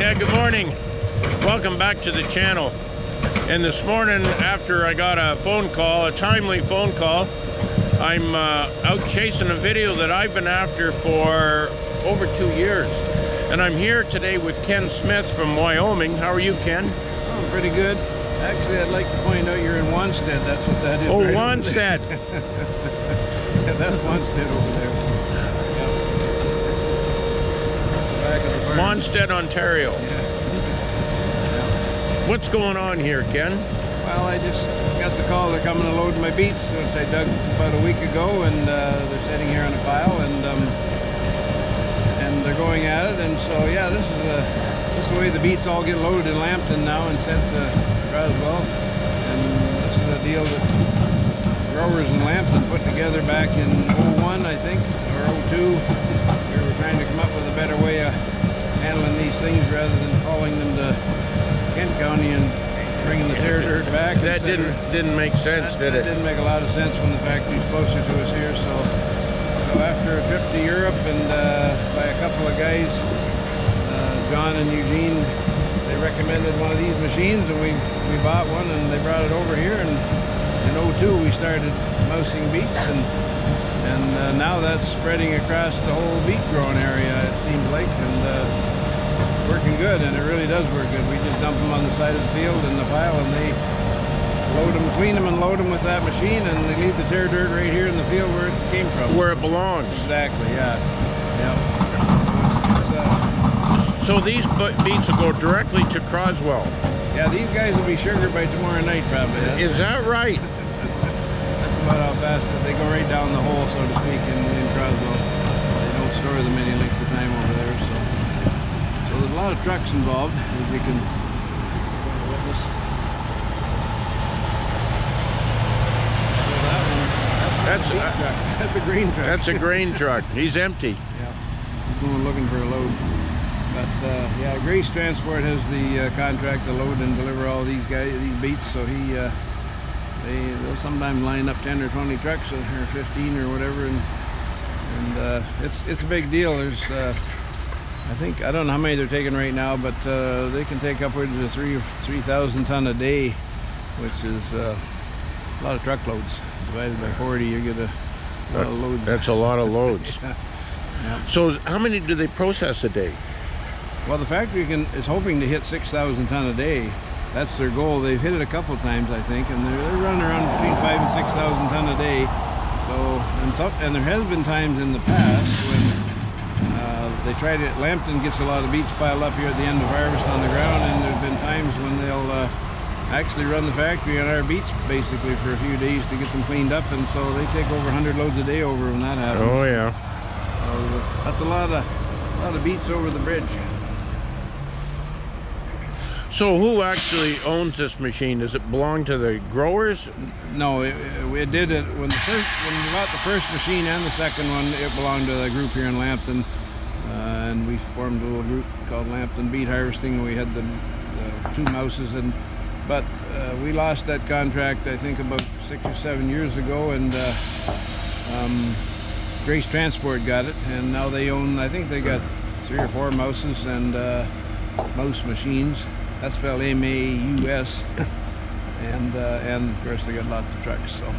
Yeah, good morning. Welcome back to the channel. And this morning, after I got a phone call, a timely phone call, I'm out chasing a video that I've been after for over 2 years. And I'm here today with Ken Smith from Wyoming. How are you, Ken? Oh, pretty good. Actually, I'd like to point out you're in Wanstead. That's what that is. Oh, right Wanstead. Yeah, that's Wanstead over there. Yeah. Back of the farm. Wanstead, Ontario. Yeah. What's going on here, Ken? Well, I just got the call. They're coming to load my beets, which I dug about a week ago, and they're sitting here on a pile, and they're going at it. And so, yeah, this is the way the beets all get loaded in Lambton now and sent to Roswell. And this is a deal that growers in Lambton put together back in '01, I think, or '02. We were trying to come up with a better way of handling these things rather than hauling them to Kent County and bringing the tear dirt back. That didn't make sense, did it? That didn't make a lot of sense when the factory's closer to us here. So after a trip to Europe and by a couple of guys, John and Eugene, they recommended one of these machines, and we bought one, and they brought it over here. And in '02 we started mousing beets, and now that's spreading across the whole beet growing area, it seems like, and working good. And it really does work good. We just dump them on the side of the field in the pile, and they load them, clean them, and load them with that machine, and they leave the tear dirt right here in the field where it came from. Where it belongs. Exactly, yeah. So these beets will go directly to Croswell. Yeah, these guys will be sugar by tomorrow night, probably. Is that right? That's about how fast they go right down the hole, so to speak, in Croswell. They don't store them any length of time over there, so there's a lot of trucks involved, as you can witness. That's a grain truck. That's a grain truck. He's empty. Yeah, he's going looking for a load. But yeah, Grace Transport has the contract to load and deliver all these beets. So they'll sometimes line up 10 or 20 trucks, or 15 or whatever, and it's a big deal. There's I don't know how many they're taking right now, but they can take upwards of 3,000 ton a day, which is a lot of truckloads. Divided by 40, you get a lot of loads. That's a lot of loads. Yeah. So how many do they process a day? Well, the factory is hoping to hit 6,000 ton a day. That's their goal. They've hit it a couple of times, I think, and they're running around between 5,000 and 6,000 ton a day. And there has been times in the past when they tried it. Lambton gets a lot of beets piled up here at the end of harvest on the ground, and there's been times when they'll actually run the factory on our beets basically for a few days to get them cleaned up, and so they take over 100 loads a day over when that happens. Oh yeah. So that's a lot of beets over the bridge. So who actually owns this machine? Does it belong to the growers? No, it did it when we bought the first machine and the second one. It belonged to a group here in Lambton, and we formed a little group called Lambton Beet Harvesting, and we had the two mouses, but we lost that contract, I think, about 6 or 7 years ago, and Grace Transport got it, and now they own, I think they got 3 or 4 mouses and mouse machines. That's spelled M-A-U-S, and of course they got lots of trucks, so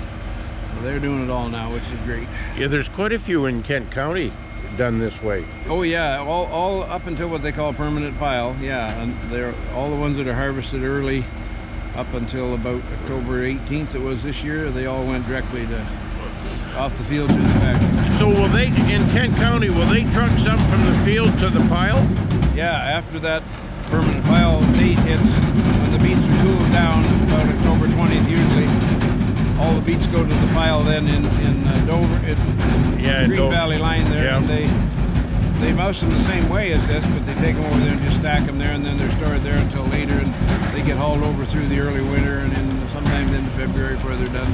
they're doing it all now, which is great. Yeah, there's quite a few in Kent County done this way. Oh yeah, all up until what they call permanent pile. Yeah, and they're all the ones that are harvested early up until about October 18th it was this year. They all went directly to off the field to the factory. So will they, in Kent County, will they truck some from the field to the pile? Yeah, after that permanent pile date hits, when the beets are cooled down, about October 20th usually, all the beets go to the pile then in Dover, Green Valley line there, yeah. And they mouse them the same way as this, but they take them over there and just stack them there, and then they're stored there until later, and they get hauled over through the early winter and sometimes into February before they're done.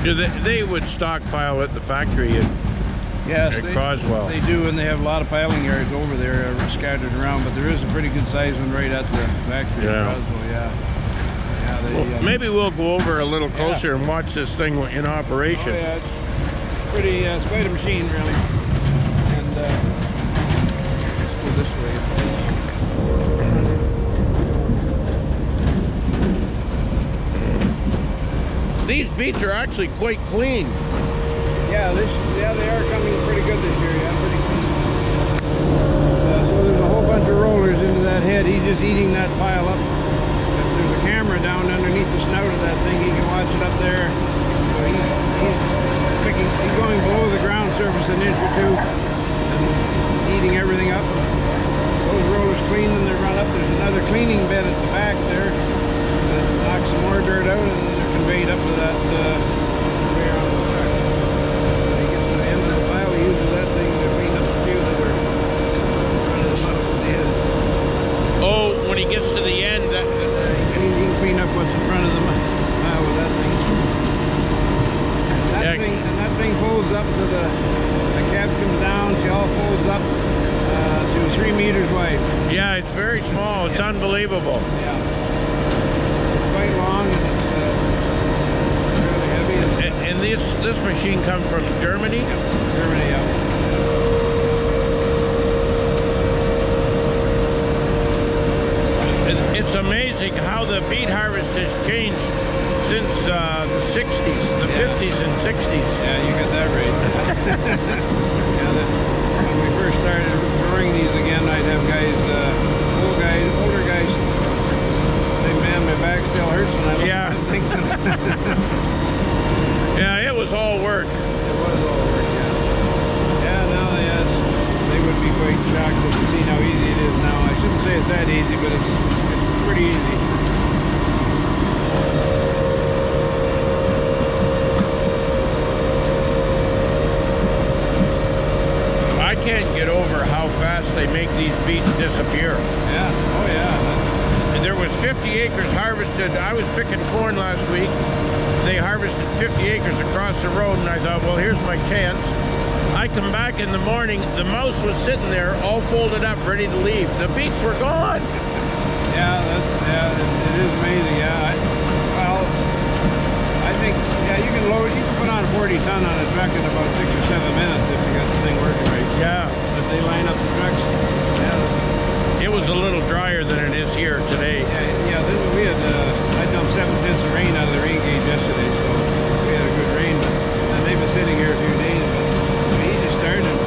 So they would stockpile at the factory at Croswell. They do, and they have a lot of piling yards over there scattered around, but there is a pretty good sized one right at the factory at Croswell. Well, maybe we'll go over a little closer and watch this thing in operation. Oh, yeah, it's pretty, it's quite a machine, really. And let's go this way. These beets are actually quite clean. Yeah, they are coming pretty good this year. Yeah, pretty clean. So there's a whole bunch of rollers into that head. He's just eating that pile up. If there's a camera down underneath the snout of that thing, he can watch it up there. So he's going below the ground surface an inch or two and eating everything up. Those rollers clean and they run up. There's another cleaning bed at the back there that knocks some more dirt out, and then they're conveyed up to that conveyor on the truck. When he gets to the end of the pile, he uses that thing to clean up the few that are in front of the mouth of the head. Oh, when he gets to the end, He can clean up what's in front of the pile with that thing. And that thing folds up to the cab comes down, she all folds up to 3 meters wide. yeah, it's very small. It's unbelievable. Yeah. It's quite long and it's really heavy. And this machine comes from Germany? Germany, yeah. It's amazing how the beet harvest has changed since the 60s, the 50s and 60s. Yeah, you got that right. When we first started growing these again, I'd have older guys say, man, my back still hurts when I look at things. Yeah, it was all work. It was all work, yeah. Yeah, now they would be quite shocked to see how easy it is now. I shouldn't say it's that easy, but it's pretty easy. I can't get over how fast they make these beets disappear. Yeah, oh yeah. There was 50 acres harvested. I was picking corn last week. They harvested 50 acres across the road, and I thought, well, here's my chance. I come back in the morning, the mouse was sitting there all folded up, ready to leave. The beets were gone. Yeah, it is amazing. Yeah, I think you can put on 40 ton on a truck in about 6 or 7 minutes if you got the thing working right. Yeah, But they line up the trucks. Yeah, it was a little drier than it is here today. we had I dumped 7 tenths of rain out of the rain gauge yesterday, so we had a good rain. And they've been sitting here a few days. But he just started a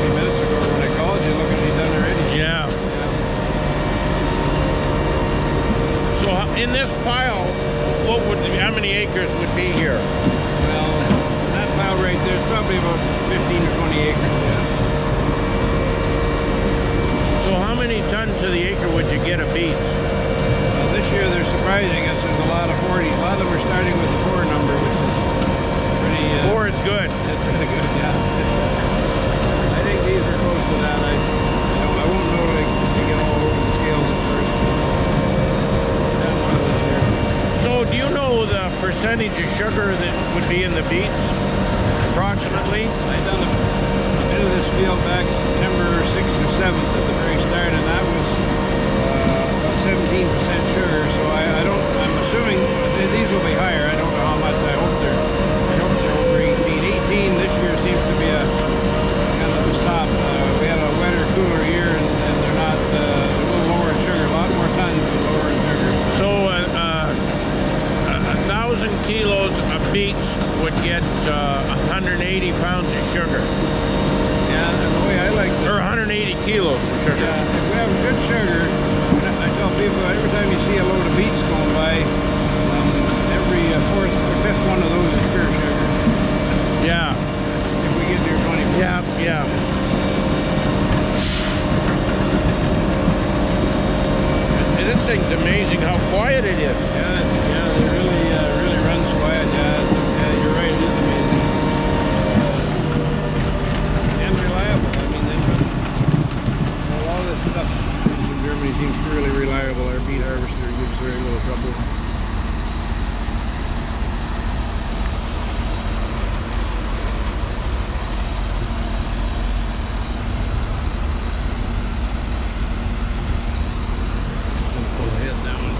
few minutes ago when I called you. Look at what he's done already. Yeah. So in this pile, how many acres would be here? Well, that pile right there is probably about 15 or 20 acres. Yeah. So how many tons to the acre would you get of beets? Well, this year they're surprising us. There's a lot of 40s. A lot of them are starting with the 4 number, which is pretty... 4 is good. That's really good, yeah. I think these are close to that. I won't know to get all over the scales at first. That one this year. So do you know the percentage of sugar that would be in the beets, approximately? I done a bit of this field back September 6th or 7th at the very start, and that was about 17% sugar. So I'm assuming these will be higher. I don't know how much. I hope they're over 18. 18 this year seems to be a kind of a stop. We had a wetter, cooler year, and they're not a little lower in sugar. A lot more tons, but lower in sugar. So 1,000 kilos of beets would get 180 pounds of sugar. Yeah, and the way I like to... Or 180 kilos of sugar. Yeah, if we have good sugar, I tell people every time you see a load of beets going by, every 4th or 5th one of those is pure sugar. Yeah. If we get near 20. Yeah. And this thing's amazing how quiet it is. Yeah, it really runs quiet. Yeah, you're right, it is amazing. And reliable. I mean, they run all this stuff in Germany seems really reliable. Our beet harvester gives very little trouble. Pull the head down.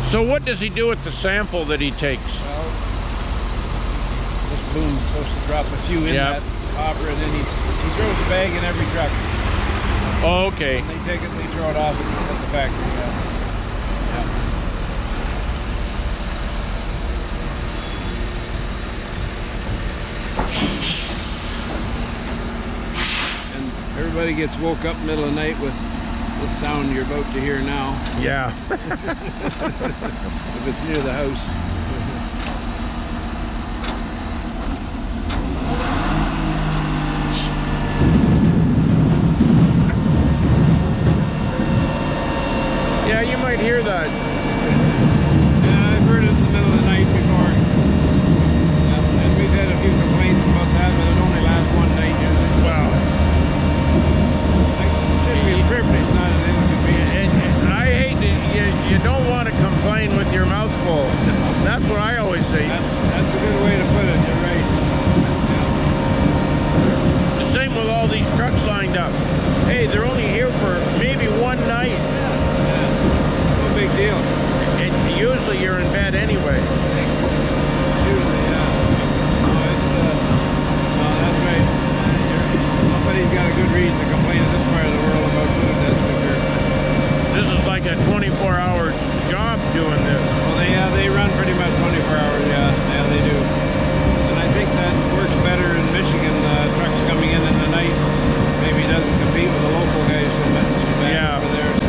So what does he do with the sample that he takes? Well, this boom's supposed to drop a few in that hopper, and then he throws a bag in every truck. Oh, okay. They take it, they throw it off at the factory. Yeah. And everybody gets woke up middle of the night with the sound you're about to hear now. Yeah. If it's near the house. Yeah, you might hear that. Yeah, I've heard it in the middle of the night before. Yeah, and we've had a few complaints about that, but it only lasts one night usually. Wow. It should be a privilege, not an inconvenience. I hate that you don't want to complain with your mouth full. That's what I always say. That's a good way to put it, you're right. Yeah. The same with all these trucks lined up. Hey, they're only here for maybe one night. No big deal. And usually you're in bed anyway. Usually, yeah. No, that's right. Somebody's got a good reason to complain in this part of the world about food, that's for sure. This is like a 24-hour job doing this. Well, they run pretty much 24 hours, yeah, they do. And I think that works better in Michigan. Trucks coming in the night maybe doesn't compete with the local guys so much over there. So.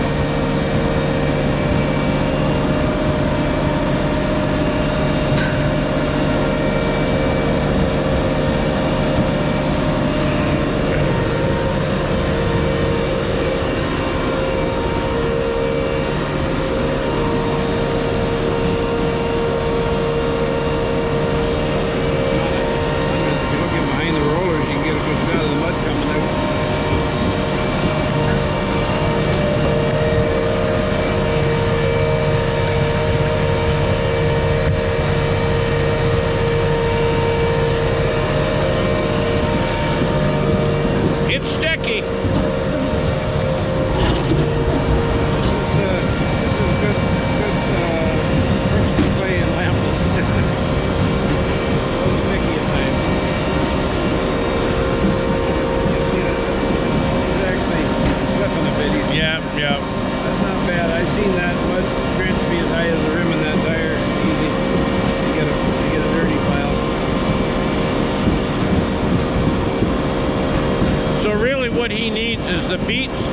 What he needs is the beets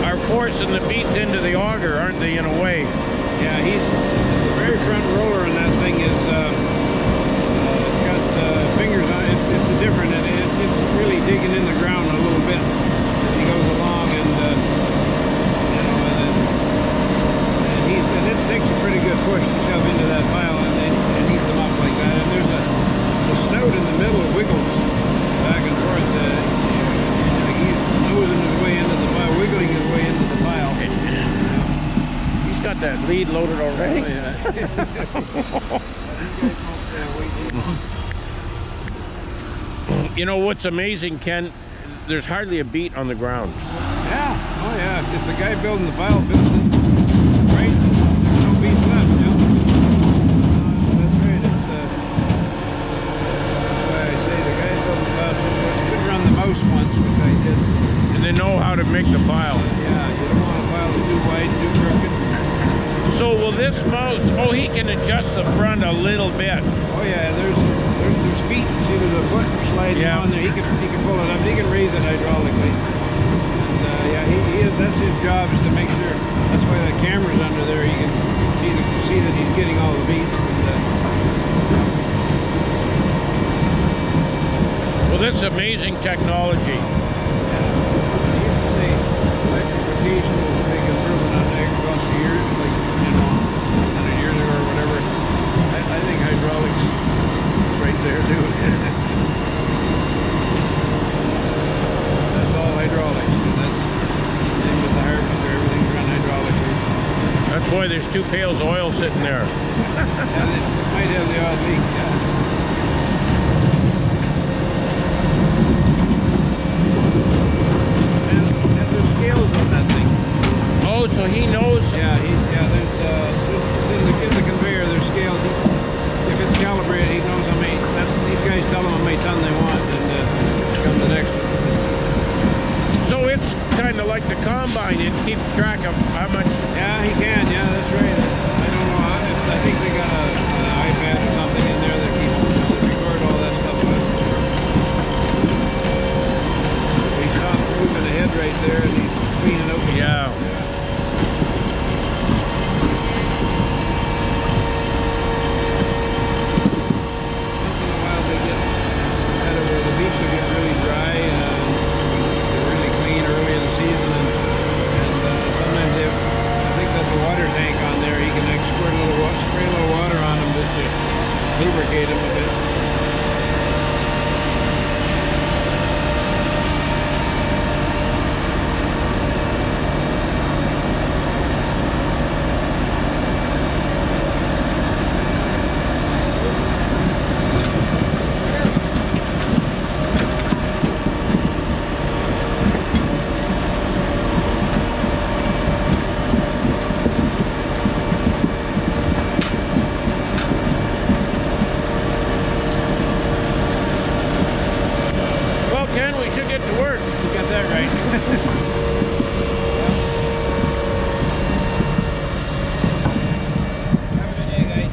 are forcing the beets into the auger, aren't they, in a way? Yeah, he's the very front roller on that thing is it's got fingers on it. It's different, and it's really digging in the ground a little bit as he goes along, and you know, and it takes a pretty good push to shove into that pile and heat them up like that. And there's the snout in the middle wiggles back and forth. He's nosing his way into the pile, wiggling his way into the pile. He's got that lead loaded already. Oh, yeah. You know what's amazing, Ken? There's hardly a beet on the ground. Yeah. Oh, yeah. If the guy building the pile builds it right, there's no beets left. Yeah. That's right. It's that's why I say the guy building the pile could run the mouse once, which I did. And they know how to make the pile. Yeah, you don't want a pile too wide, too crooked. So will this mouse, oh, he can adjust the front a little bit. Oh yeah, there's feet. See, there's a foot sliding on there. He can pull it up. He can raise it hydraulically. And yeah, he is. That's his job, is to make sure. That's why the camera's under there. You can see that he's getting all the beats. Well, that's amazing technology. Electrification will take improvement on agriculture years, like, you know, 100 years ago or whatever. I think hydraulics is right there too. That's all hydraulics. That's the same with the harvester. Everything's run hydraulically. That's why there's 2 pails of oil sitting there. And it might have the odd leak. Yeah. Scales on that thing. Oh, so he knows. Yeah, there's in the conveyor there's scales. If it's calibrated, he knows how many. These guys tell him how many ton they want, and come the next one. So it's kind of like combine, it keeps track of how much. Yeah, he can. Yeah, that's right. I don't know. I think they got an iPad or something in there that keeps record all that stuff. He stopped moving ahead right there, and he's cleaning out. Yeah. Lubricate them a bit.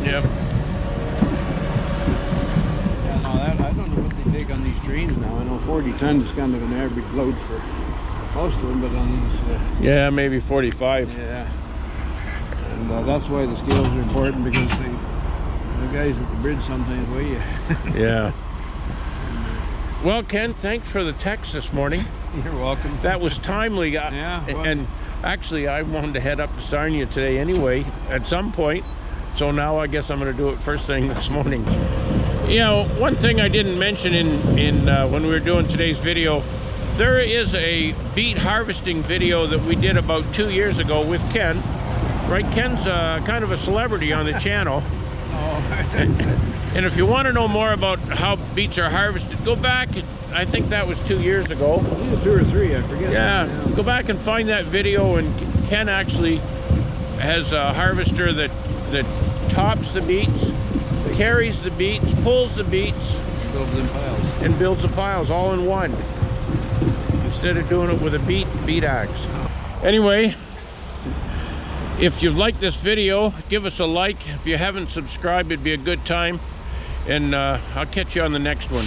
Yep. Yeah, no, I don't know what they take on these trains now. I know 40 tons is kind of an average load for most of them, but on these... yeah, maybe 45. Yeah. And that's why the scales are important, because the guys at the bridge sometimes weigh you. Yeah. Well, Ken, thanks for the text this morning. You're welcome. That was timely. Yeah. Well, and actually, I wanted to head up to Sarnia today anyway, at some point. So now I guess I'm going to do it first thing this morning. You know, one thing I didn't mention in when we were doing today's video, there is a beet harvesting video that we did about 2 years ago with Ken. Right, Ken's kind of a celebrity on the channel. Oh. And if you want to know more about how beets are harvested, go back. I think that was 2 years ago. Either 2 or 3, I forget. Yeah, go back and find that video. And Ken actually has a harvester that tops the beets, carries the beets, pulls the beets, builds in piles, and builds the piles all in one, instead of doing it with a beet axe. Anyway, if you like this video, give us a like. If you haven't subscribed, it'd be a good time. And I'll catch you on the next one.